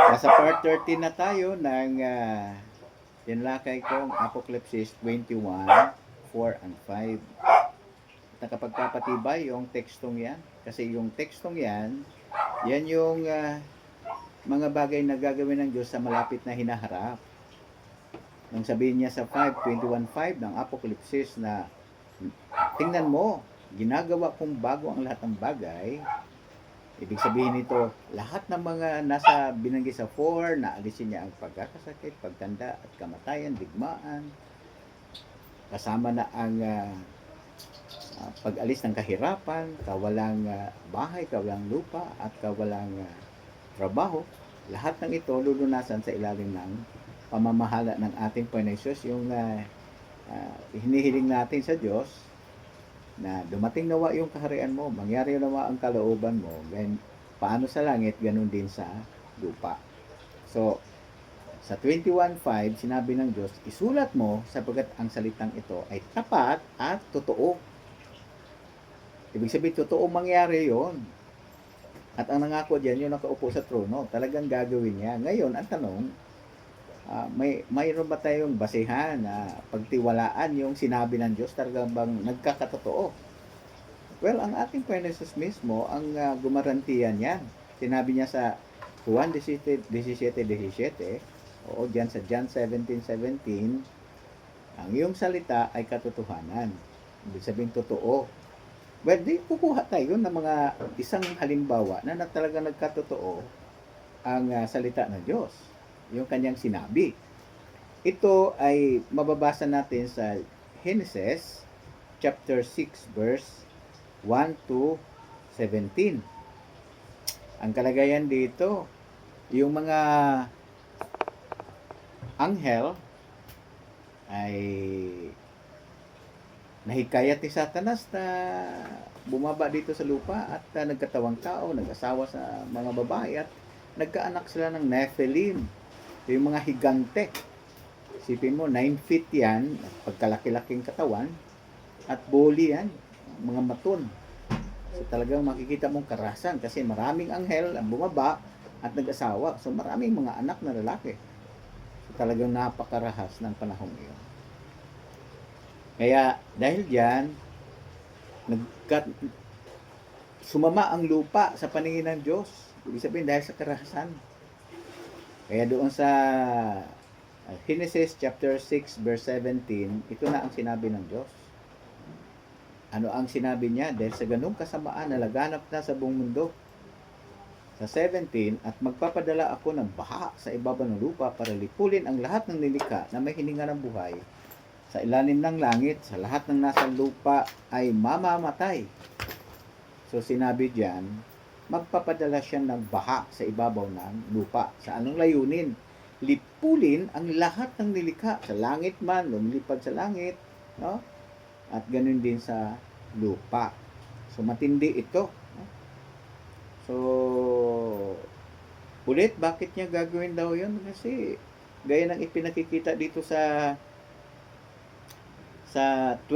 Nasa part 13 na tayo ng tinlakay kong Apocalypse 21, 4 and 5. At nakapagpapatibay yung tekstong yan. Kasi yung tekstong yan, yan yung mga bagay na gagawin ng Diyos sa malapit na hinaharap. Nang sabihin niya sa 5:21:5 ng Apocalypse na tingnan mo, ginagawa kong bago ang lahat ng bagay. Ibig sabihin nito, lahat ng mga nasa binanggit sa 4, naalisin niya ang pagkakasakit, pagtanda at kamatayan, digmaan. Kasama na ang pag-alis ng kahirapan, kawalang bahay, kawalang lupa, at kawalang trabaho. Lahat ng ito lulunasan sa ilalim ng pamamahala ng ating Panginoon Jesus, yung hinihiling natin sa Diyos na dumating nawa yung kaharian mo, mangyari nawa ang kalooban mo, then paano sa langit, ganun din sa lupa. So, sa 21:5, sinabi ng Diyos, isulat mo sapagkat ang salitang ito ay tapat at totoo. Ibig sabihin, totoo mangyari yon. At ang nangako diyan, yung nakaupo sa trono, talagang gagawin niya. Ngayon, ang tanong, mayroon ba tayong basehan na pagtiwalaan yung sinabi ng Diyos, talagang bang nagkakatotoo? Well, ang ating Panginoon Jesus mismo ang gumarantiyan yan. Sinabi niya sa Juan 17:17, o diyan sa John 17:17, ang iyong salita ay katotohanan. Ibig sabihin totoo. Well, di kukuha tayo ng mga isang halimbawa na talaga nagkatotoo ang salita ng Diyos, yung kanyang sinabi. Ito ay mababasa natin sa Genesis chapter 6 verse 1 to 17. Ang kalagayan dito, yung mga anghel ay nahikayat ni Satanas na bumaba dito sa lupa at nagkatawang tao, nag-asawa sa mga babae at nagkaanak sila ng Nephilim. Yung mga higante. Isipin mo, 9 feet yan, pagkalaki-laking katawan, at bully yan, mga maton. So talagang makikita mong karasan kasi maraming anghel ang bumaba at nag-asawa. So maraming mga anak na lalaki. So talagang napakarahas ng panahong iyon. Kaya dahil diyan, sumama ang lupa sa paningin ng Diyos. Ibig sabihin dahil sa karahasan. Kaya doon sa Genesis chapter 6 verse 17, ito na ang sinabi ng Diyos. Ano ang sinabi niya? Dahil sa ganung kasamaan na laganap na sa buong mundo. Sa 17, at magpapadala ako ng baha sa ibabaw ng lupa para lipulin ang lahat ng nilikha na may hininga ng buhay. Sa ilalim ng langit, sa lahat ng nasa lupa ay mamamatay. So sinabi diyan, magpapadala siya ng baha sa ibabaw ng lupa. Sa anong layunin? Lipulin ang lahat ng nilikha, sa langit man, lumilipad sa langit, no? At ganun din sa lupa. So matindi ito. No? So ulit, bakit niya gagawin daw yun? Kasi gaya ng ipinakikita dito sa 12,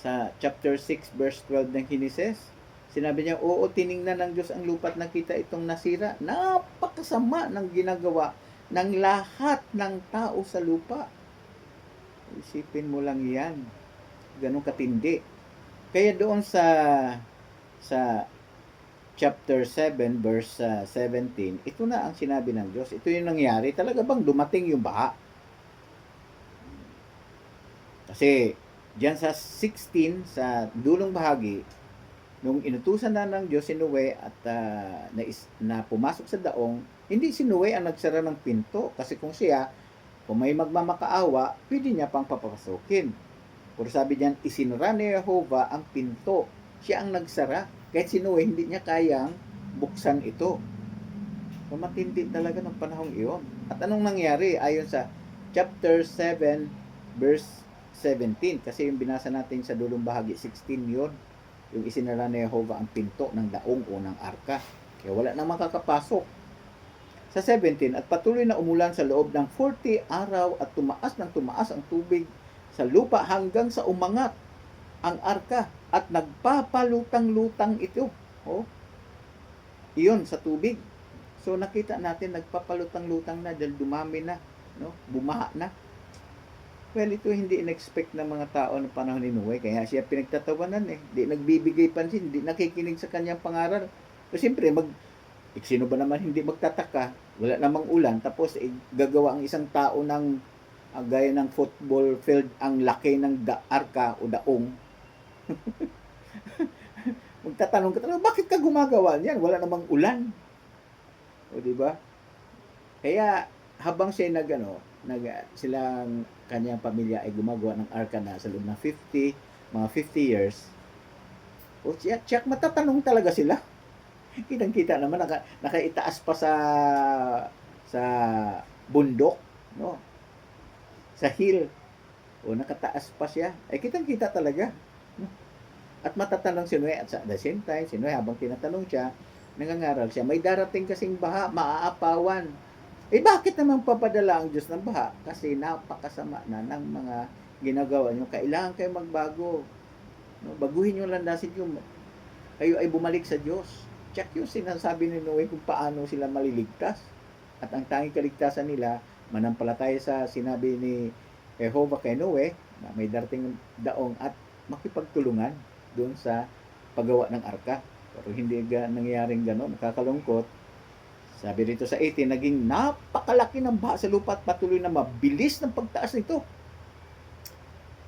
sa chapter 6 verse 12 ng Genesis, sinabi niya, oo, tiningnan ng Diyos ang lupa at nakita itong nasira. Napakasama ng ginagawa ng lahat ng tao sa lupa. Isipin mo lang yan. Ganun katindi. Kaya doon sa chapter 7 verse 17, ito na ang sinabi ng Diyos. Ito yung nangyari. Talaga bang dumating yung baha? Kasi diyan sa 16, sa dulong bahagi, nung inutusan na ng Diyos si Noe at na pumasok sa daong, hindi si Noe ang nagsara ng pinto. Kasi kung may magmamakaawa, pwede niya pang papapasukin. Pero sabi diyan, isinara ni Jehovah ang pinto. Siya ang nagsara. Kahit si Noe, hindi niya kayang buksan ito. So matindi talaga ng panahong iyon. At anong nangyari? Ayon sa chapter 7 verse 17, kasi yung binasa natin sa dulong bahagi 16 yun, yung isinara ni Jehovah ang pinto ng daong o ng arka, kaya wala nang makakapasok. Sa 17, at patuloy na umulan sa loob ng 40 araw at tumaas ng tumaas ang tubig sa lupa hanggang sa umangat ang arka at nagpapalutang-lutang ito. Iyon sa tubig. So nakita natin nagpapalutang-lutang na dahil dumami na, no? Bumaha na. Well, ito hindi in-expect ng mga tao ng panahon ni Noe, kaya siya pinagtatawanan eh. Hindi nagbibigay pansin, hindi nakikinig sa kanyang pangaral. So siyempre, sino ba naman hindi magtataka? Wala namang ulan, tapos gagawa ang isang tao ng gaya ng football field ang laki ng arka o daong. Magtatanong ka talaga, bakit ka gumagawa niyan? Wala namang ulan. O di ba? Kaya habang siya silang kanyang pamilya ay gumagawa ng arka na sa loob ng mga 50 years, o check, matatanong talaga sila. Kitang-kita naman, nakaitaas pa sa bundok, no? Sa hill. O nakataas pa siya. Ay kitang-kita talaga. At matatanong si Noe, at sa the same time, si Noe habang tinatanong siya, nangangaral siya, may darating kasing baha, maaapawan. Bakit naman papadala ang Diyos ng baha? Kasi napakasama na ng mga ginagawa nyo. Kailangan kayo magbago. No? Baguhin yung landasin nyo. Kayo ay bumalik sa Diyos. Check yung sinasabi ni Noe kung paano sila maliligtas. At ang tanging kaligtasan nila, manampalataya sa sinabi ni Jehovah kay Noe, na may darating daong at makipagtulungan doon sa paggawa ng arka. Pero hindi nangyayaring gano'n. Nakakalungkot. Sabi rito sa 18, naging napakalaki ng baha sa lupa at patuloy na mabilis ng pagtaas nito.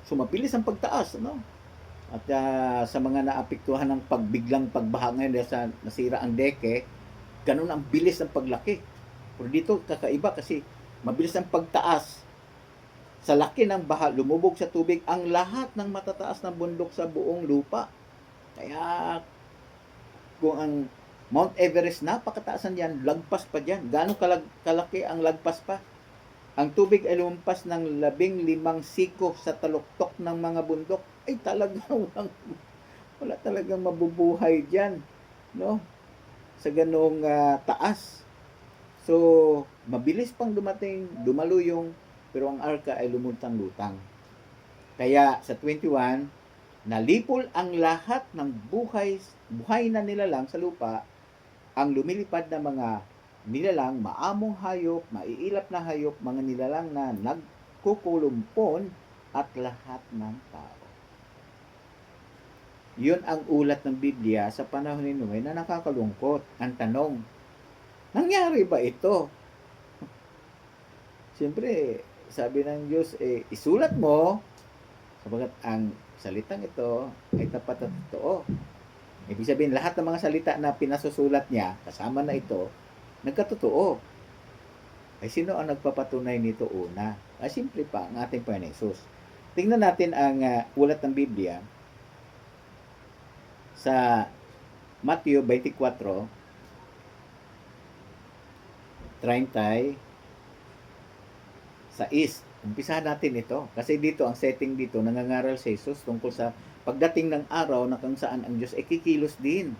So mabilis ang pagtaas, no? At sa mga naapektuhan ng biglang pagbaha ngayon dahil sa nasira ang deke, ganun ang bilis ng paglaki. Pero dito kakaiba kasi mabilis ang pagtaas. Sa laki ng baha, lumubog sa tubig ang lahat ng matataas na bundok sa buong lupa. Kaya kung ang Mount Everest, napakataasan yan, lagpas pa dyan. Gano'ng kalaki ang lagpas pa? Ang tubig ay lumampas ng 15 siko sa taluktok ng mga bundok. Ay talagang wala talagang mabubuhay dyan, no? Sa ganong taas. So, mabilis pang dumaluyong, pero ang arka ay lumutang-lutang. Kaya sa 21, nalipol ang lahat ng buhay na nilalang sa lupa, ang lumilipad na mga nilalang, maamong hayop, maiilap na hayop, mga nilalang na nagkukulumpon, at lahat ng tao. Yun ang ulat ng Biblia sa panahon ni Noe na nakakalungkot. Ang tanong, nangyari ba ito? Siyempre, sabi ng Diyos, isulat mo, sabagat ang salitang ito ay tapat at totoo. Ibig sabihin, lahat ng mga salita na pinasusulat niya, kasama na ito, nagkatotoo. Ay sino ang nagpapatunay nito una? Ay simple pa, ang ating Panginoon Jesus. Tingnan natin ang ulat ng Biblia sa Matthew 24, 30, sa East. Umpisahan natin ito. Kasi dito, ang setting dito, nangangaral si Jesus tungkol sa pagdating ng araw na kung saan ang Diyos ay kikilos din.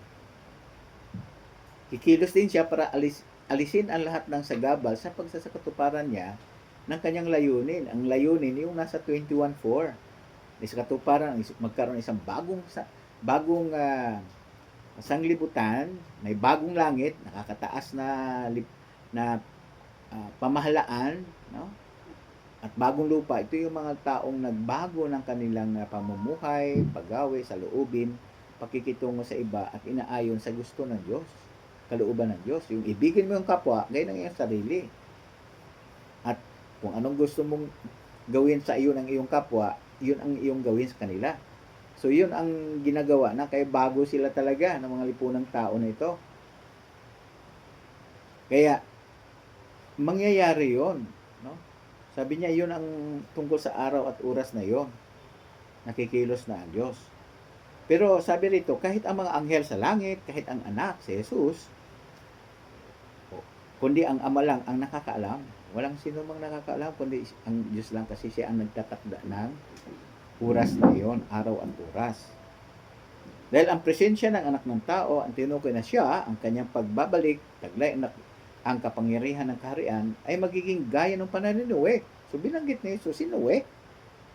Kikilos din siya para alisin ang lahat ng sagabal sa pagsasakatuparan niya ng kanyang layunin. Ang layunin yung nasa 21:4. Sa katuparan, magkaroon isang bagong sanglibutan, may bagong langit, nakakataas na pamahalaan, no? At bagong lupa. Ito yung mga taong nagbago ng kanilang pamumuhay, paggawi, sa loobin, pakikitungo sa iba, at inaayon sa gusto ng Diyos, kalooban ng Diyos. Yung ibigin mo yung kapwa, gaya ng iyong sarili. At kung anong gusto mong gawin sa iyo ng iyong kapwa, yun ang iyong gawin sa kanila. So yun ang ginagawa na, kaya bago sila talaga ng mga lipunang tao na ito. Kaya mangyayari yon, no? Sabi niya, yun ang tungkol sa araw at oras na yon, nakikilos na ang Diyos. Pero sabi rito, kahit ang mga anghel sa langit, kahit ang anak, si Jesus, kundi ang Ama lang ang nakakaalam. Walang sino mang nakakaalam, kundi ang Diyos lang, kasi siya ang nagtatakda ng oras na yon, araw at oras. Dahil ang presensya ng anak ng tao, ang tinukoy na siya, ang kanyang pagbabalik, taglay ang kapangyarihan ng kaharian, ay magiging gaya ng panahon ni Noe. So binanggit ni Jesus si Noe.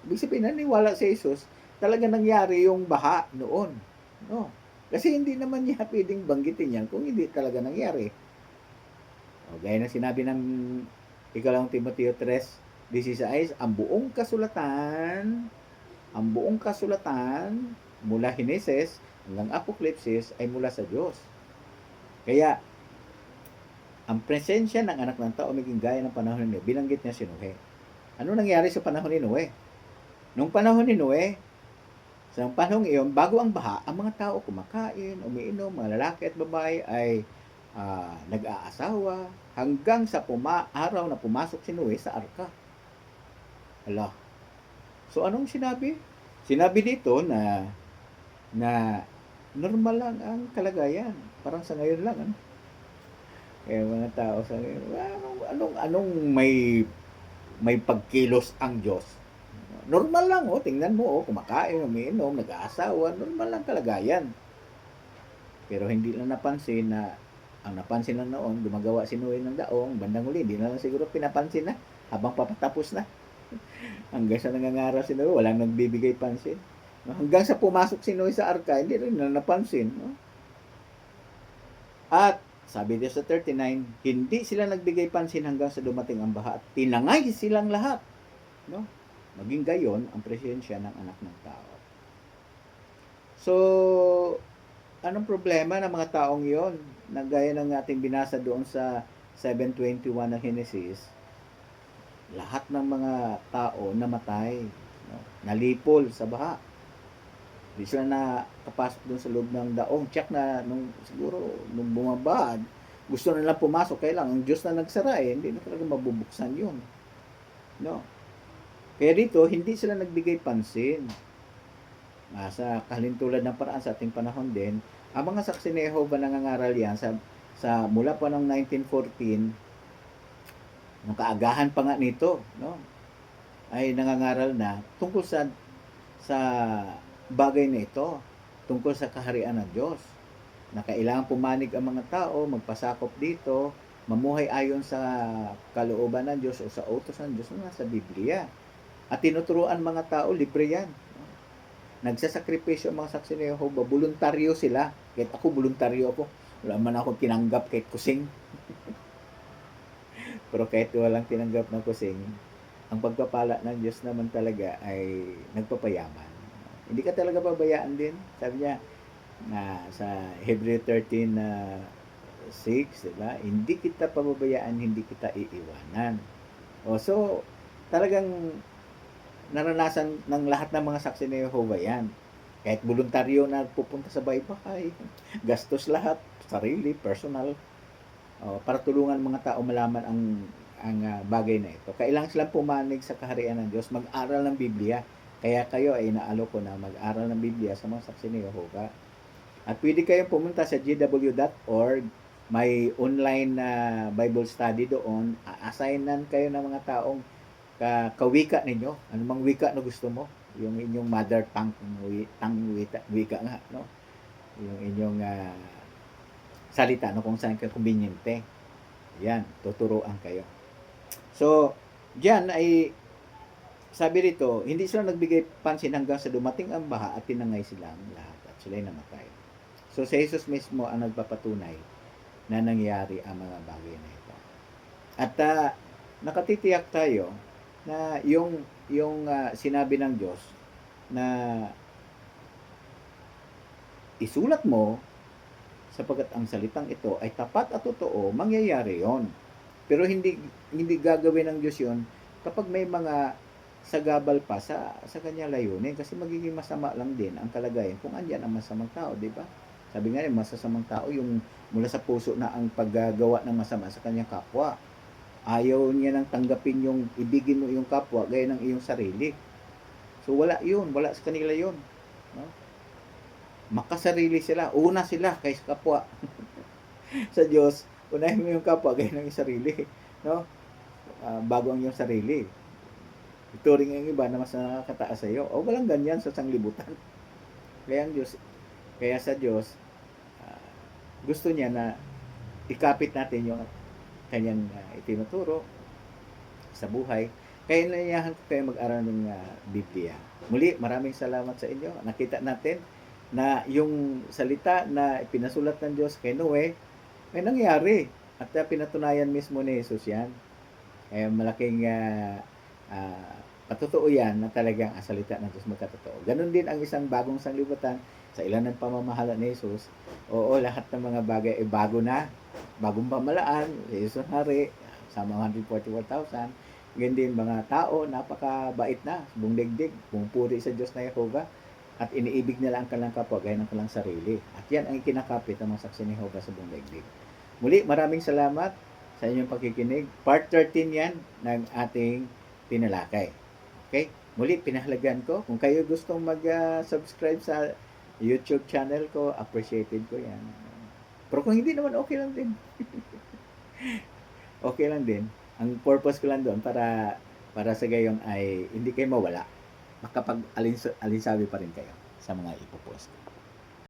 Ibig sabihin, naniwala si Jesus, talaga nangyari yung baha noon. No? Kasi hindi naman niya pwedeng banggitin yan kung hindi talaga nangyari. Gaya ng sinabi ng ikalawang Timoteo 3:16, ang buong kasulatan mula Heneses hanggang Apokalipsis ay mula sa Diyos. Kaya ang presensya ng anak ng tao maging gaya ng panahon ni Noe, binanggit niya si Noe. Ano nangyari sa panahon ni Noe? Nung panahon ni Noe, sa panahon iyon, bago ang baha, ang mga tao kumakain, umiinom, mga lalaki at babae ay nag-aasawa hanggang sa araw na pumasok si Noe sa arka. Hala. So anong sinabi? Sinabi dito na normal lang ang kalagayan. Parang sa ngayon lang. Ano? Eh, mga tao sa ngayon, anong may pagkilos ang Diyos? Normal lang, tingnan mo, kumakain, umiinom, nag-aasawa, normal lang kalagayan. Pero hindi lang napansin na, ang napansin lang noon, gumagawa si Noe ng daong, bandang huli, hindi na lang siguro pinapansin na, habang papatapos na. Hanggang sa nangangaral si Noe, walang nagbibigay pansin. Hanggang sa pumasok si Noe sa arka, hindi rin na napansin. No? At, sabi niya sa 39, hindi sila nagbigay pansin hanggang sa dumating ang baha at tinangay silang lahat. No? Maging gayon ang presensya ng anak ng tao. So, anong problema ng mga taong yon? Na gaya ng ating binasa doon sa 7:21 ng Genesis, lahat ng mga tao namatay, no? Nalipol sa baha. Di sila nakapasok doon sa loob ng daong. Check na siguro nung bumaba, gusto na lang pumasok, kaya lang ang Diyos na nagsara hindi na talaga mabubuksan yun. No? Kaya dito, hindi sila nagbigay pansin. Sa kalintulad ng paraan sa ating panahon din, ang mga saksi ni Jehovah nangangaral yan sa mula pa ng 1914, nung kaagahan pa nga nito, no? Ay nangangaral na tungkol sa bagay na ito, tungkol sa kaharian ng Diyos, na kailangan pumanig ang mga tao, magpasakop dito, mamuhay ayon sa kalooban ng Diyos o sa utos ng Diyos na sa Biblia. At tinuturuan mga tao, libre yan. Nagsasakripisyo ang mga saksi ni Jehovah, voluntaryo sila. Kahit ako, voluntaryo ako. Wala man ako tinanggap kahit kusing. Pero kahit walang tinanggap na kusing, ang pagpapala ng Diyos naman talaga ay nagpapayaman. Hindi ka talaga pabayaan din. Sabi niya, sa Hebrew 13:6, diba? Hindi kita pababayaan, hindi kita iiwanan. So, talagang naranasan ng lahat ng mga saksi ni Jehovah yan. Kahit voluntaryo na pupunta sa bahay-bahay, gastos lahat, sarili, personal, para tulungan mga tao malaman ang bagay na ito. Kailangan silang pumanig sa kaharian ng Diyos, mag-aral ng Biblia. Kaya kayo ay inaalok ko na mag-aral ng Biblia sa mga saksi ni Jehovah. At pwede kayong pumunta sa gw.org, may online Bible study doon. Assignan kayo ng mga taong kawika ninyo, anumang wika na gusto mo, yung inyong mother tongue wika nga, no? Yung inyong salita, no, kung saan kayo kumbinyente. Yan, tuturuan kayo. So, diyan ay sabi rito, hindi sila nagbigay pansin hanggang sa dumating ang baha at tinangay silang lahat at sila'y namatay. So, si Jesus mismo ang nagpapatunay na nangyari ang mga bagay na ito. At nakatitiyak tayo na yung sinabi ng Diyos na isulat mo sapagkat ang salitang ito ay tapat at totoo, mangyayari yon. Pero hindi gagawin ng Diyos yon kapag may mga sagabal pa sa kanya layunin, kasi magiging masama lang din ang kalagayan kung andyan ang masamang tao, di ba? Sabi nga rin, masasamang tao yung mula sa puso na ang paggagawa ng masama sa kanyang kapwa. Ayaw niya nang tanggapin yung ibigin mo yung kapwa gaya ng iyong sarili. So wala sa kanila yun, no? Makasarili sila, una sila kaysa kapwa. Sa Diyos, unahin mo yung kapwa gaya ng iyong sarili, no? Bago ang iyong sarili. Ituring ang iba na mas nakakataas sa iyo. O walang ganyan sa sanglibutan. Kaya sa Diyos, gusto niya na ikapit natin yung kanyang itinuturo sa buhay. Kaya naiyahan ko kayo mag-aral ng Biblia. Muli, maraming salamat sa inyo. Nakita natin na yung salita na pinasulat ng Diyos kay Noe ay nangyari. At pinatunayan mismo ni Jesus yan. Kaya malaking patotoo yan na talagang ang salita ng Diyos magkatotoo. Ganon din ang isang bagong sanglibutan sa ilan ng pamamahala ni Jesus. Oo, lahat ng mga bagay ay bago na. Bagong pamalaan, Jesus Hari, sa mga 144,000. Ganyan din mga tao, napakabait na, buong digdig, pumupuri sa Diyos na Jehovah. At iniibig nila ang kanilang kapwa gaya ng kanilang sarili. At yan ang ikinakapit ng mga saksi ni Jehovah sa buong digdig. Muli, maraming salamat sa inyong pakikinig. Part 13 yan ng ating tinalakay. Okay? Muli, pinahalagan ko. Kung kayo gustong mag-subscribe sa YouTube channel ko, appreciated ko yan. Pero kung hindi naman, okay lang din. Okay lang din. Ang purpose ko lang doon para sa gayon ay hindi kayo mawala. Makapag-alinsabi pa rin kayo sa mga ipopost.